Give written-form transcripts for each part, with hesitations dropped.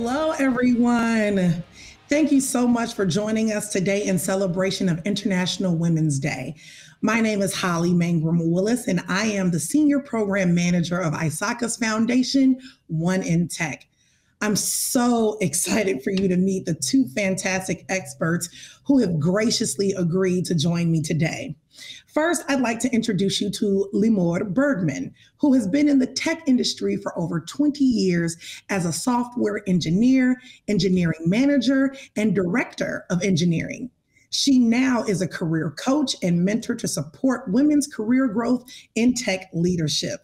Hello, everyone. Thank you so much for joining us today in celebration of International Women's Day. My name is Holly Mangrum Willis, and I am the Senior Program Manager of ISACA's foundation, One in Tech. I'm so excited for you to meet the two fantastic experts who have graciously agreed to join me today. First, I'd like to introduce you to Limor Bergman, who has been in the tech industry for over 20 years as a software engineer, engineering manager, and director of engineering. She now is a career coach and mentor to support women's career growth in tech leadership.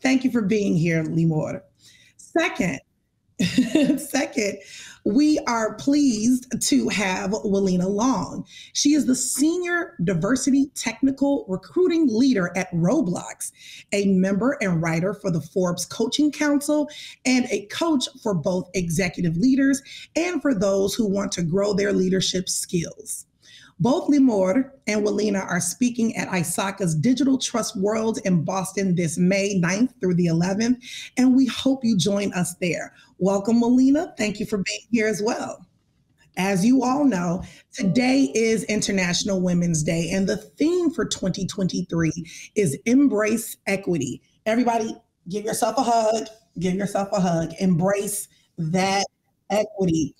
Thank you for being here, Limor. Second, we are pleased to have Willena Long. She is the Senior Diversity Technical Recruiting Leader at Roblox, a member and writer for the Forbes Coaching Council, and a coach for both executive leaders and for those who want to grow their leadership skills. Both Limor and Willena are speaking at ISACA's Digital Trust World in Boston this May 9th through the 11th, and we hope you join us there. Welcome, Willena. Thank you for being here as well. As you all know, today is International Women's Day, and the theme for 2023 is Embrace Equity. Everybody, give yourself a hug. Give yourself a hug. Embrace that equity.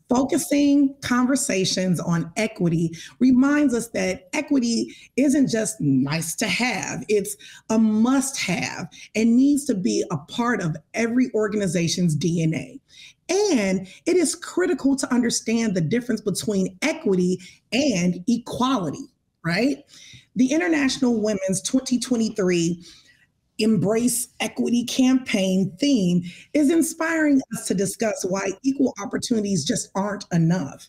Focusing conversations on equity reminds us that equity isn't just nice to have, it's a must have and needs to be a part of every organization's DNA. And it is critical to understand the difference between equity and equality, right? The International Women's 2023 Embrace Equity campaign theme is inspiring us to discuss why equal opportunities just aren't enough.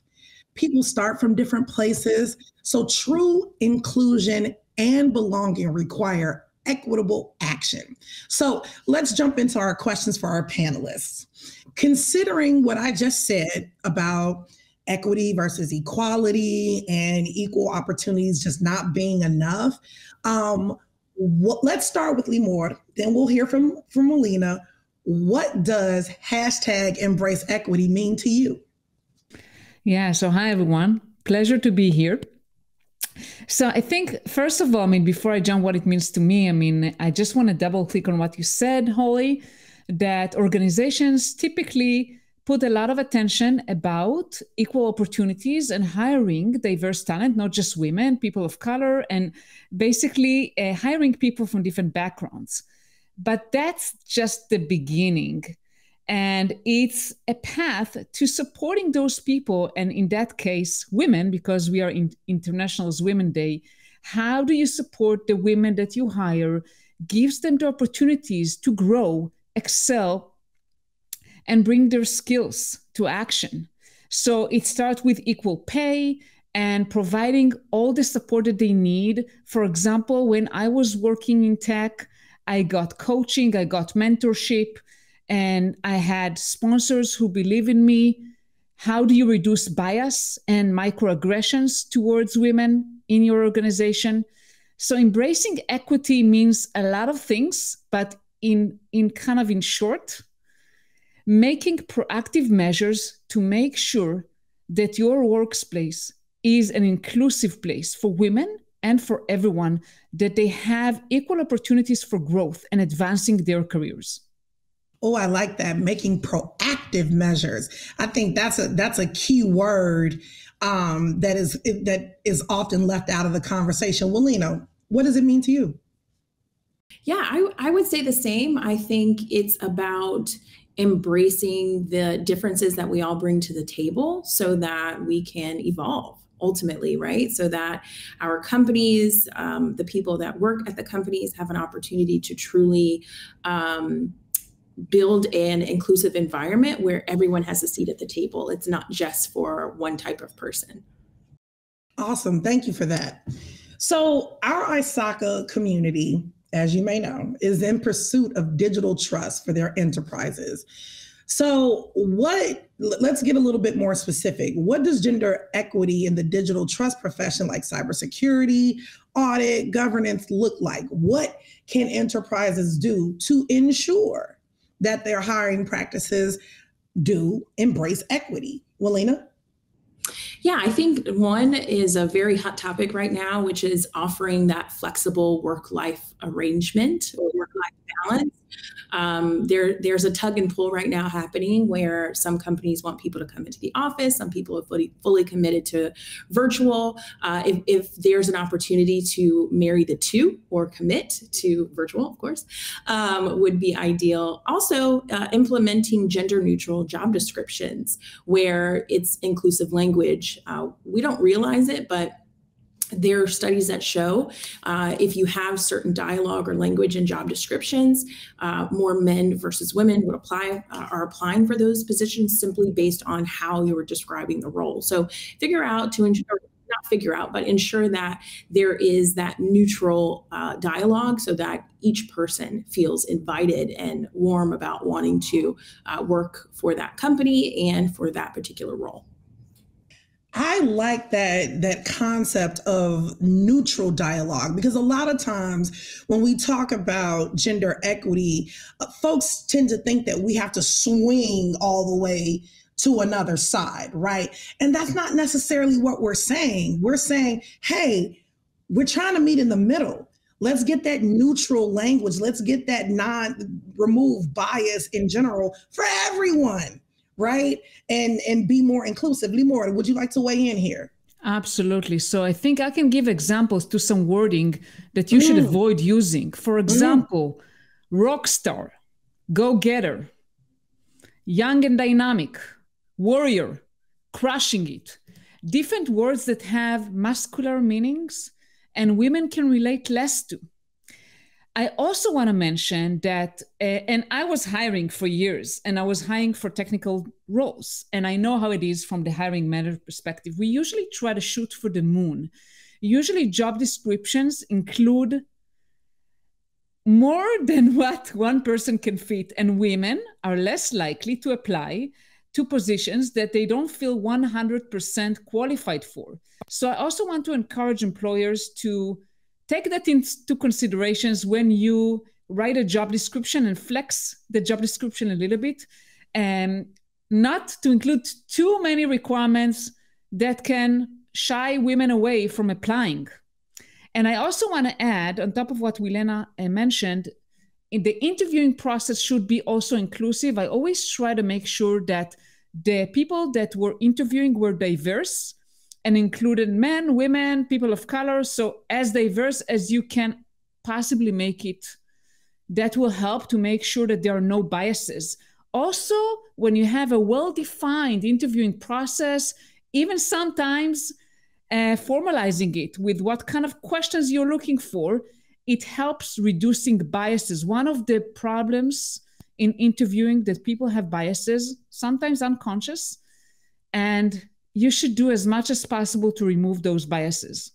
People start from different places, so true inclusion and belonging require equitable action. So let's jump into our questions for our panelists. Considering what I just said about equity versus equality and equal opportunities just not being enough, let's start with Limor, then we'll hear from Willena. What does #Embrace Equity mean to you? Yeah, so hi everyone. Pleasure to be here. So I think, first of all, before I jump what it means to me, I just want to double click on what you said, Holly, that organizations typically put a lot of attention about equal opportunities and hiring diverse talent, not just women, people of color, and basically hiring people from different backgrounds. But that's just the beginning. And it's a path to supporting those people, and in that case, women, because we are in International Women's Day. How do you support the women that you hire, gives them the opportunities to grow, excel, and bring their skills to action? So it starts with equal pay and providing all the support that they need. For example, when I was working in tech, I got coaching, I got mentorship, and I had sponsors who believe in me. How do you reduce bias and microaggressions towards women in your organization? So embracing equity means a lot of things, but in short, making proactive measures to make sure that your workplace is an inclusive place for women and for everyone, that they have equal opportunities for growth and advancing their careers. Oh, I like that. Making proactive measures. I think that's a key word that is often left out of the conversation. Willena, what does it mean to you? Yeah, I would say the same. I think it's about embracing the differences that we all bring to the table so that we can evolve ultimately, right? So that our companies, the people that work at the companies have an opportunity to truly build an inclusive environment where everyone has a seat at the table. It's not just for one type of person. Awesome. Thank you for that. So our ISACA community, as you may know, is in pursuit of digital trust for their enterprises. So let's get a little bit more specific. What does gender equity in the digital trust profession like cybersecurity, audit, governance look like? What can enterprises do to ensure that their hiring practices do embrace equity? Willena? Yeah, I think one is a very hot topic right now, which is offering that flexible work-life arrangement or work-life balance. There's a tug and pull right now happening where some companies want people to come into the office, some people are fully committed to virtual. If there's an opportunity to marry the two or commit to virtual, of course, would be ideal. Also, implementing gender neutral job descriptions where it's inclusive language. We don't realize it, but there are studies that show if you have certain dialogue or language in job descriptions, more men versus women would are applying for those positions simply based on how you were describing the role. So ensure that there is that neutral dialogue so that each person feels invited and warm about wanting to work for that company and for that particular role. I like that concept of neutral dialogue, because a lot of times when we talk about gender equity, folks tend to think that we have to swing all the way to another side, right? And that's not necessarily what we're saying. We're saying, hey, we're trying to meet in the middle. Let's get that neutral language. Let's get that remove bias in general for everyone. Right? And be more inclusive. Limor, would you like to weigh in here? Absolutely. So I think I can give examples to some wording that you should avoid using. For example, rock star, go-getter, young and dynamic, warrior, crushing it. Different words that have muscular meanings and women can relate less to. I also want to mention that, and I was hiring for years, and I was hiring for technical roles. And I know how it is from the hiring manager perspective. We usually try to shoot for the moon. Usually job descriptions include more than what one person can fit, and women are less likely to apply to positions that they don't feel 100% qualified for. So I also want to encourage employers to take that into considerations when you write a job description and flex the job description a little bit, and not to include too many requirements that can shy women away from applying. And I also want to add, on top of what Willena mentioned, in the interviewing process should be also inclusive. I always try to make sure that the people that were interviewing were diverse and included men, women, people of color. So as diverse as you can possibly make it, that will help to make sure that there are no biases. Also, when you have a well-defined interviewing process, even sometimes formalizing it with what kind of questions you're looking for, it helps reducing biases. One of the problems in interviewing that people have biases, sometimes unconscious, and you should do as much as possible to remove those biases.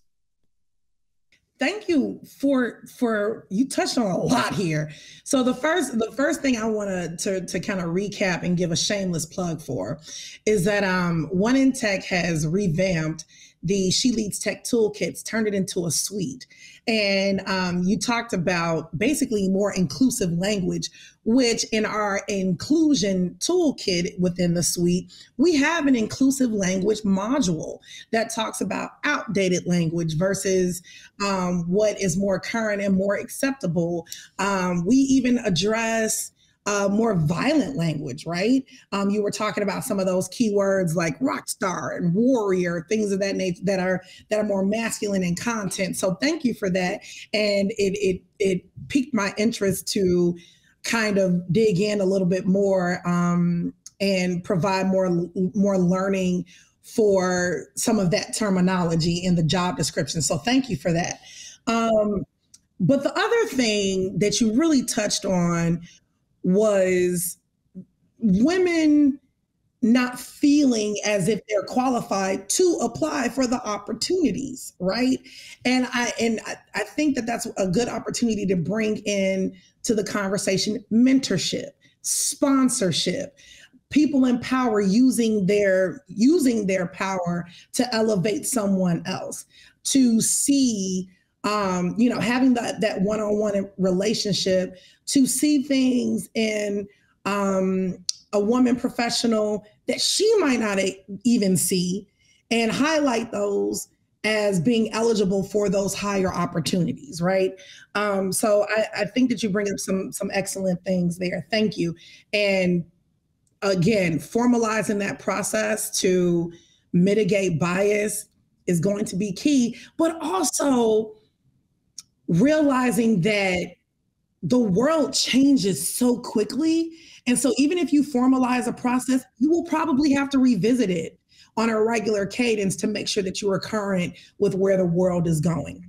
Thank you for you touched on a lot here. So the first thing I want to kind of recap and give a shameless plug for is that One in Tech has revamped the She Leads Tech toolkits, turned it into a suite. And you talked about basically more inclusive language, which in our inclusion toolkit within the suite, we have an inclusive language module that talks about outdated language versus what is more current and more acceptable. We even address more violent language, right? You were talking about some of those keywords like rock star and warrior, things of that nature that are more masculine in content. So thank you for that. And it piqued my interest to kind of dig in a little bit more and provide more learning for some of that terminology in the job description. So thank you for that. But the other thing that you really touched on was women not feeling as if they're qualified to apply for the opportunities, right? And I think that that's a good opportunity to bring in to the conversation mentorship, sponsorship, people in power using their power to elevate someone else, to see having that one-on-one relationship, to see things in a woman professional that she might not even see and highlight those as being eligible for those higher opportunities, right? So I think that you bring up some excellent things there. Thank you. And again, formalizing that process to mitigate bias is going to be key, but also realizing that the world changes so quickly. And so even if you formalize a process, you will probably have to revisit it on a regular cadence to make sure that you are current with where the world is going.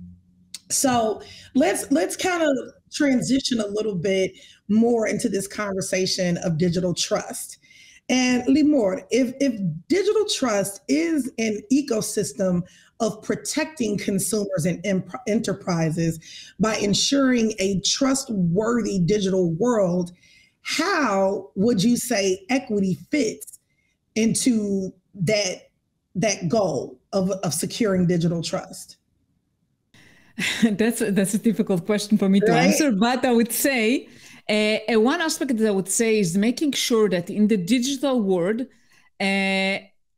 So let's kind of transition a little bit more into this conversation of digital trust. And Limor, if digital trust is an ecosystem of protecting consumers and enterprises by ensuring a trustworthy digital world, how would you say equity fits into that goal of securing digital trust? That's a difficult question for me to answer, but I would say one aspect that I would say is making sure that in the digital world,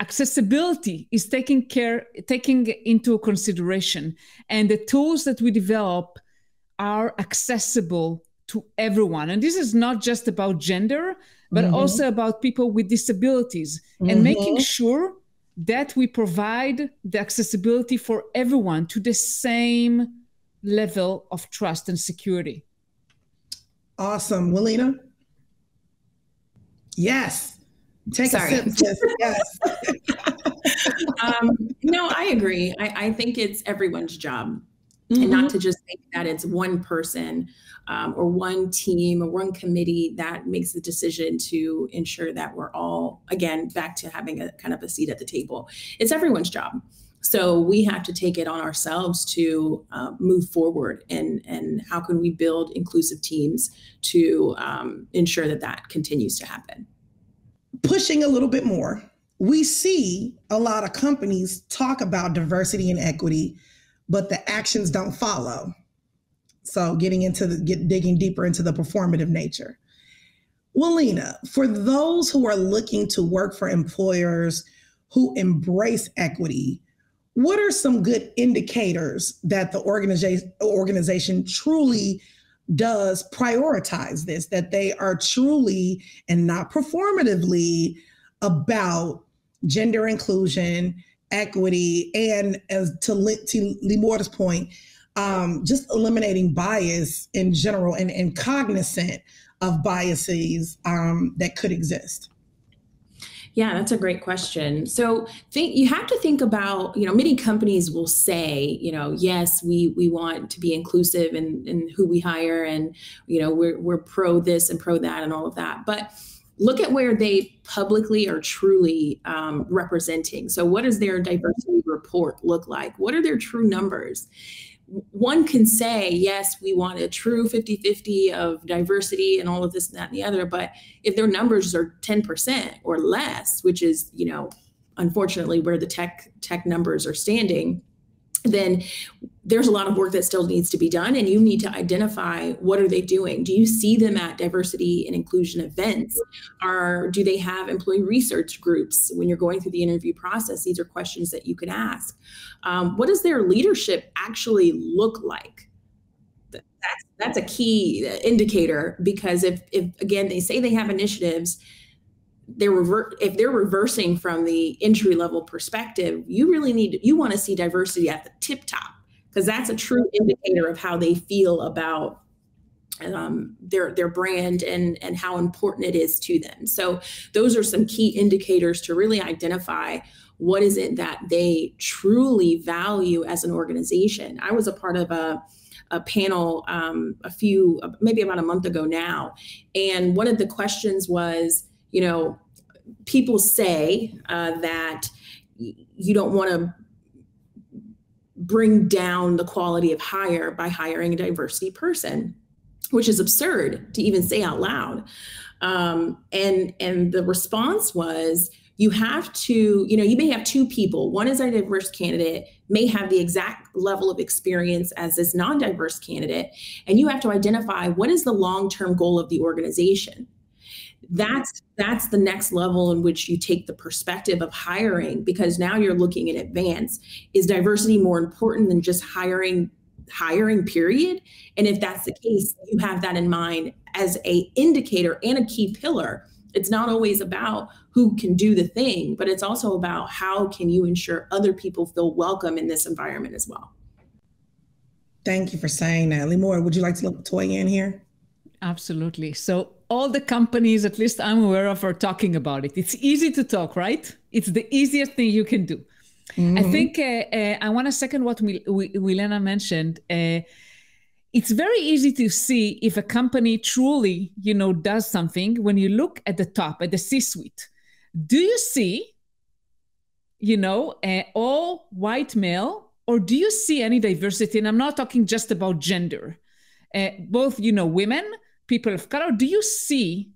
accessibility is taking into consideration, and the tools that we develop are accessible to everyone. And this is not just about gender, but also about people with disabilities, and making sure that we provide the accessibility for everyone to the same level of trust and security. Awesome. Willena? Yes. Take a sip, sis. Yes. No, I agree. I think it's everyone's job. And not to just think that it's one person or one team or one committee that makes the decision to ensure that we're all, again, back to having a kind of a seat at the table. It's everyone's job. So we have to take it on ourselves to move forward, and how can we build inclusive teams to ensure that that continues to happen. Pushing a little bit more, we see a lot of companies talk about diversity and equity, but the actions don't follow. So digging deeper into the performative nature. Willena, for those who are looking to work for employers who embrace equity, what are some good indicators that the organization truly does prioritize this, that they are truly and not performatively about gender inclusion, equity, and as to Limor's point, just eliminating bias in general and cognizant of biases that could exist? Yeah, that's a great question. So you have to think about, many companies will say, yes, we want to be inclusive in who we hire, and, we're pro this and pro that and all of that. But look at where they publicly are truly representing. So what does their diversity report look like? What are their true numbers? One can say, yes, we want a true 50-50 of diversity and all of this and that and the other. But if their numbers are 10% or less, which is, unfortunately where the tech numbers are standing, then there's a lot of work that still needs to be done. And you need to identify, what are they doing? Do you see them at diversity and inclusion events? Do they have employee research groups? When you're going through the interview process, these are questions that you could ask. What does their leadership actually look like? That's a key indicator, because if again, they say they have initiatives, if they're reversing from the entry level perspective, you want to see diversity at the tip top, because that's a true indicator of how they feel about their brand and how important it is to them. So those are some key indicators to really identify what is it that they truly value as an organization. I was a part of a panel maybe about a month ago now, and one of the questions was, people say that you don't want to bring down the quality of hire by hiring a diversity person, which is absurd to even say out loud. And the response was, you have to, you may have two people. One is a diverse candidate, may have the exact level of experience as this non-diverse candidate, and you have to identify, what is the long-term goal of the organization? That's the next level in which you take the perspective of hiring, because now you're looking in advance. Is diversity more important than just hiring period? And if that's the case, you have that in mind as a indicator and a key pillar. It's not always about who can do the thing, but it's also about how can you ensure other people feel welcome in this environment as well. Thank you for saying that. Limor, would you like to weigh in here? Absolutely. So all the companies, at least I'm aware of, are talking about it. It's easy to talk, right? It's the easiest thing you can do. Mm-hmm. I think I want to second what Willena mentioned. It's very easy to see if a company truly, does something when you look at the top, at the C-suite. Do you see, all white male, or do you see any diversity? And I'm not talking just about gender. Both, women, people of color. Do you see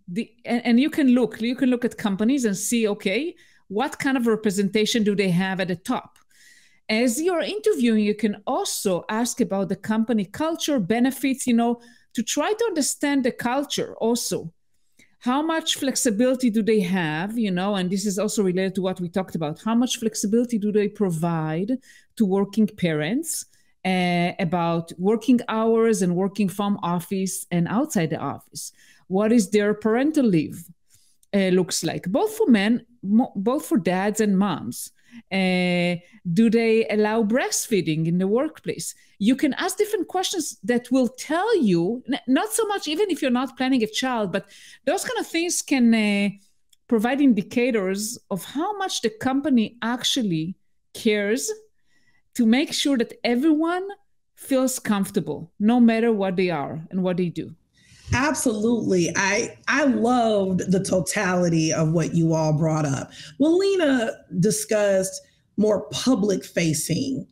and you can look at companies and see, okay, what kind of representation do they have at the top? As you're interviewing, you can also ask about the company culture, benefits, to try to understand the culture also. How much flexibility do they have, and this is also related to what we talked about. How much flexibility do they provide to working parents about working hours and working from office and outside the office? What is their parental leave looks like, both for men, both for dads and moms? Do they allow breastfeeding in the workplace? You can ask different questions that will tell you, not so much even if you're not planning a child, but those kind of things can provide indicators of how much the company actually cares to make sure that everyone feels comfortable, no matter what they are and what they do. Absolutely. I loved the totality of what you all brought up. Willena discussed more public-facing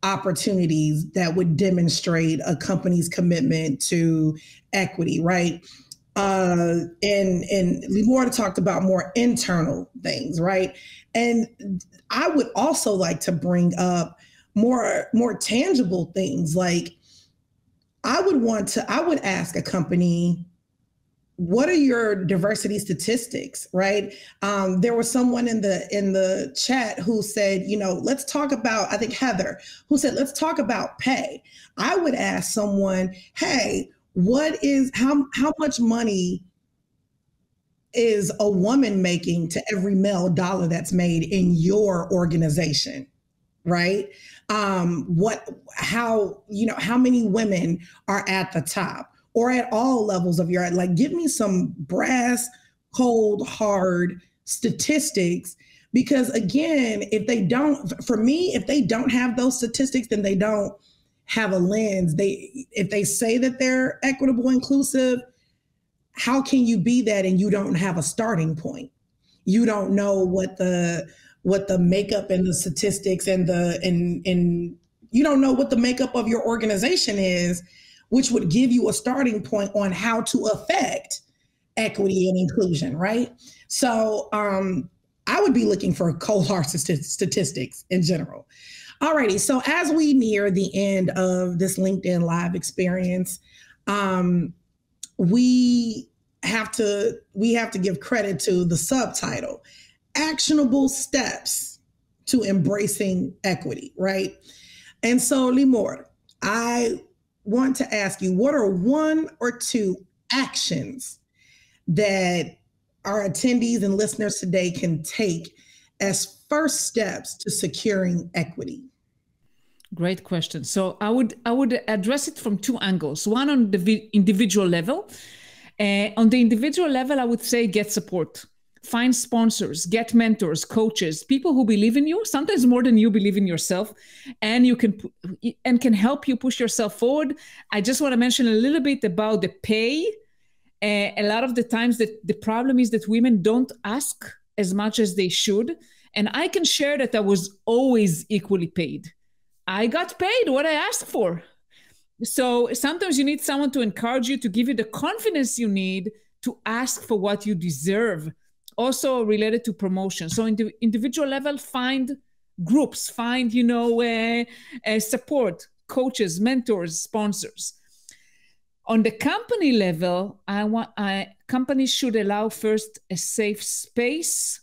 opportunities that would demonstrate a company's commitment to equity, right? And Limor talked about more internal things, right? And I would also like to bring up more tangible things. Like I would ask a company, what are your diversity statistics, right? There was someone in the chat who said, let's talk about, I think Heather, who said, let's talk about pay. I would ask someone, hey, how much money is a woman making to every male dollar that's made in your organization? Right? How many women are at the top or at all levels of your, like, give me some brass, cold, hard statistics, because again, if they don't have those statistics, then they don't have a lens. If they say that they're equitable, inclusive, how can you be that and you don't have a starting point? You don't know what the makeup and the statistics and you don't know what the makeup of your organization is, which would give you a starting point on how to affect equity and inclusion, right? So I would be looking for cold hard statistics in general. Alrighty, so as we near the end of this LinkedIn Live experience, we have to give credit to the subtitle, Actionable Steps to Embracing Equity, right? And so, Limor, I want to ask you, what are one or two actions that our attendees and listeners today can take as first steps to securing equity? Great question. So I would address it from two angles. One on the individual level. On the individual level, I would say get support. Find sponsors, get mentors, coaches, people who believe in you, sometimes more than you believe in yourself, and can help you push yourself forward. I just want to mention a little bit about the pay. A lot of the times the problem is that women don't ask as much as they should. And I can share that I was always equally paid. I got paid what I asked for. So sometimes you need someone to encourage you, to give you the confidence you need to ask for what you deserve. Also related to promotion. So in the individual level, find groups, find, support, coaches, mentors, sponsors. On the company level, companies should allow first a safe space.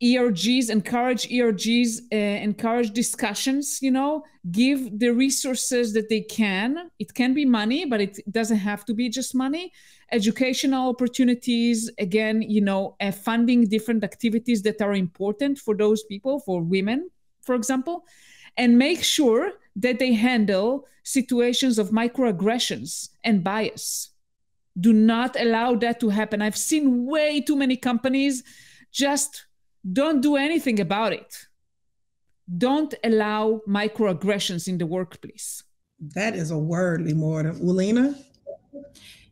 ERGs, encourage discussions, give the resources that they can. It can be money, but it doesn't have to be just money. Educational opportunities, again, funding different activities that are important for those people, for women, for example, and make sure that they handle situations of microaggressions and bias. Do not allow that to happen. I've seen way too many companies just don't do anything about it. Don't allow microaggressions in the workplace. That is a word, Limor. Willena?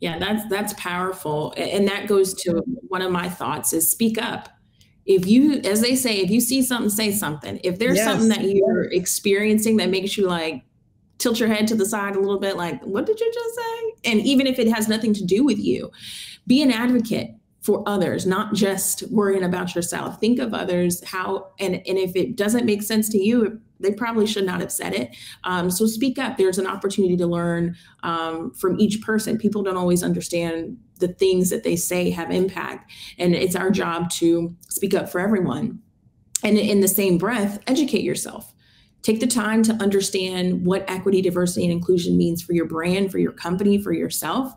Yeah, that's powerful. And that goes to one of my thoughts is speak up. If you, as they say, if you see something, say something. If there's something that you're experiencing that makes you like tilt your head to the side a little bit, like, what did you just say? And even if it has nothing to do with you, be an advocate for others, not just worrying about yourself. Think of others, and if it doesn't make sense to you, they probably should not have said it. So speak up. There's an opportunity to learn from each person. People don't always understand the things that they say have impact. And it's our job to speak up for everyone. And in the same breath, educate yourself. Take the time to understand what equity, diversity, and inclusion means for your brand, for your company, for yourself,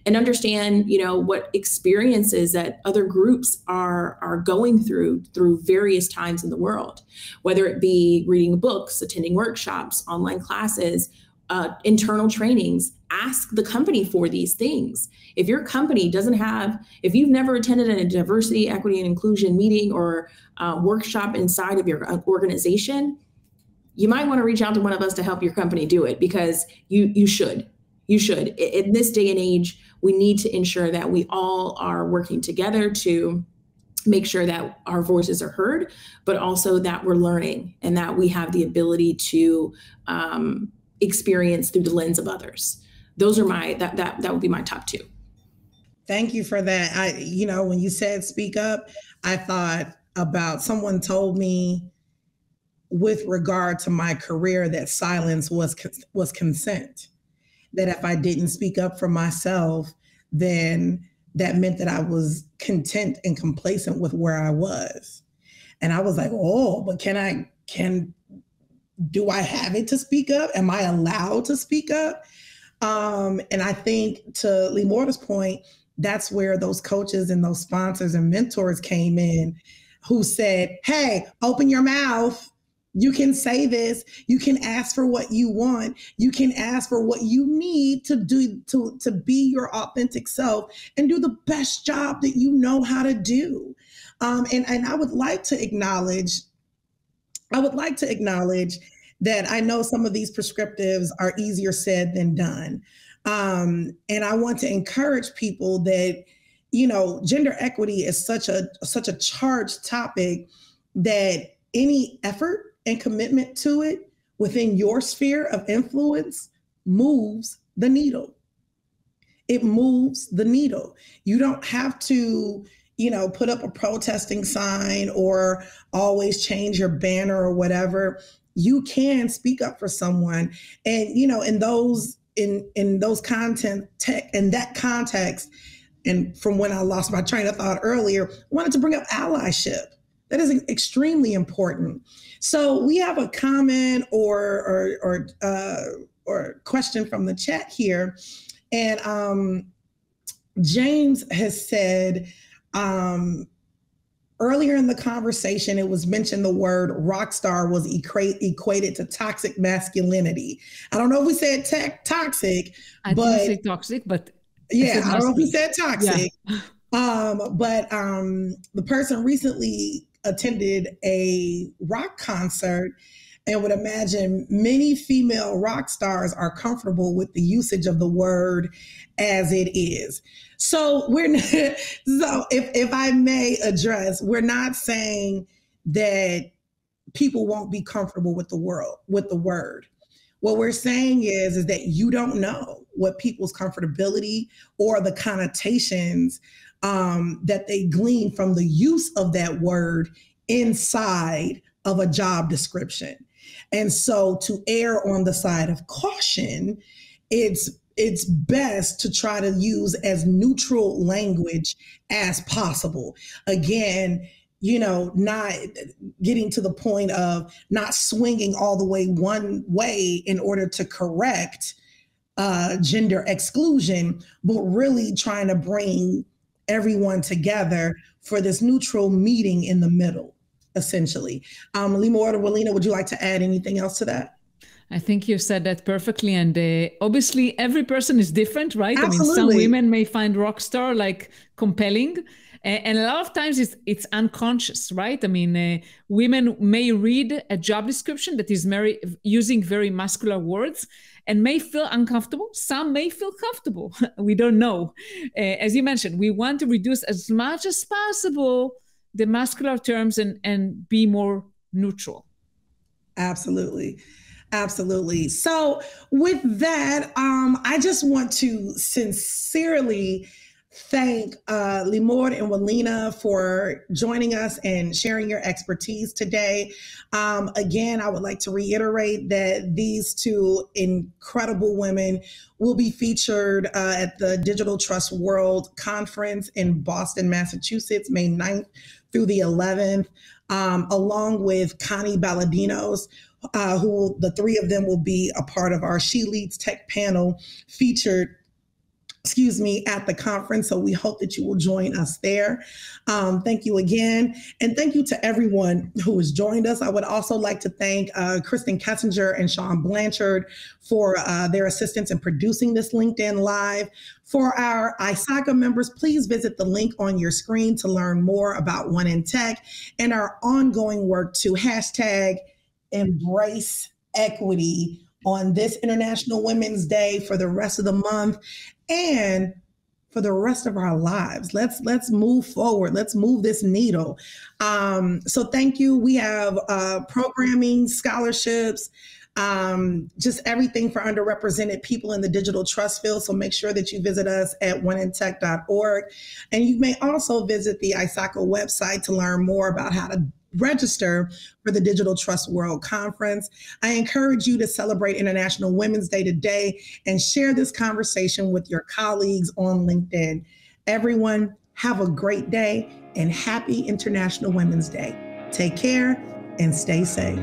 and understand, what experiences that other groups are going through various times in the world, whether it be reading books, attending workshops, online classes, internal trainings. Ask the company for these things. If your company if you've never attended a diversity, equity, and inclusion meeting or workshop inside of your organization, you might want to reach out to one of us to help your company do it, because you should. In this day and age, we need to ensure that we all are working together to make sure that our voices are heard, but also that we're learning and that we have the ability to experience through the lens of others. Those are that would be my top two. Thank you for that. When you said speak up, I thought about someone told me with regard to my career that silence was consent. That if I didn't speak up for myself, then that meant that I was content and complacent with where I was. And I was like, but do I have it to speak up? Am I allowed to speak up? And I think, to Limor's point, that's where those coaches and those sponsors and mentors came in, who said, hey, open your mouth. You can say this. You can ask for what you want. You can ask for what you need to do to be your authentic self and do the best job that you know how to do. And I would like to acknowledge that I know some of these prescriptives are easier said than done. And I want to encourage people that, gender equity is such a charged topic that any effort and commitment to it within your sphere of influence moves the needle. It moves the needle. You don't have to, put up a protesting sign or always change your banner or whatever. You can speak up for someone. And, in those that context, and from when I lost my train of thought earlier, I wanted to bring up allyship. That is extremely important. So we have a comment or question from the chat here, and James has said earlier in the conversation it was mentioned the word rock star was equated to toxic masculinity. I don't know if we said toxic. I didn't say toxic, but yeah, I don't know if we said toxic. Yeah. But the person recently attended a rock concert and would imagine many female rock stars are comfortable with the usage of the word as it is. So if I may address, we're not saying that people won't be comfortable with the word. What we're saying is that you don't know what people's comfortability or the connotations that they glean from the use of that word inside of a job description. And so to err on the side of caution, it's it's best to try to use as neutral language as possible. Again, not getting to the point of not swinging all the way one way in order to correct gender exclusion, but really trying to bring everyone together for this neutral meeting in the middle, essentially. Limor or Willena, would you like to add anything else to that? I think you said that perfectly. And obviously, every person is different, right? Absolutely. I mean, some women may find Rockstar like compelling. And a lot of times it's unconscious, right? I mean, women may read a job description that is using very muscular words and may feel uncomfortable. Some may feel comfortable. We don't know. As you mentioned, we want to reduce as much as possible the muscular terms and be more neutral. Absolutely. Absolutely. So with that, I just want to sincerely thank Limor and Willena for joining us and sharing your expertise today. Again, I would like to reiterate that these two incredible women will be featured at the Digital Trust World Conference in Boston, Massachusetts, May 9th through the 11th, along with Connie Balladinos, who the three of them will be a part of our She Leads Tech panel featured at the conference. So we hope that you will join us there. Thank you again. And thank you to everyone who has joined us. I would also like to thank Kristen Kessinger and Sean Blanchard for their assistance in producing this LinkedIn Live. For our ISACA members, please visit the link on your screen to learn more about One in Tech and our ongoing work to hashtag embrace equity on this International Women's Day for the rest of the month and for the rest of our lives. Let's move forward. Let's move this needle. So thank you. We have programming, scholarships, just everything for underrepresented people in the digital trust field. So make sure that you visit us at oneintech.org. And you may also visit the ISACA website to learn more about how to register for the Digital Trust World Conference. I encourage you to celebrate International Women's Day today and share this conversation with your colleagues on LinkedIn. Everyone, have a great day and happy International Women's Day. Take care and stay safe.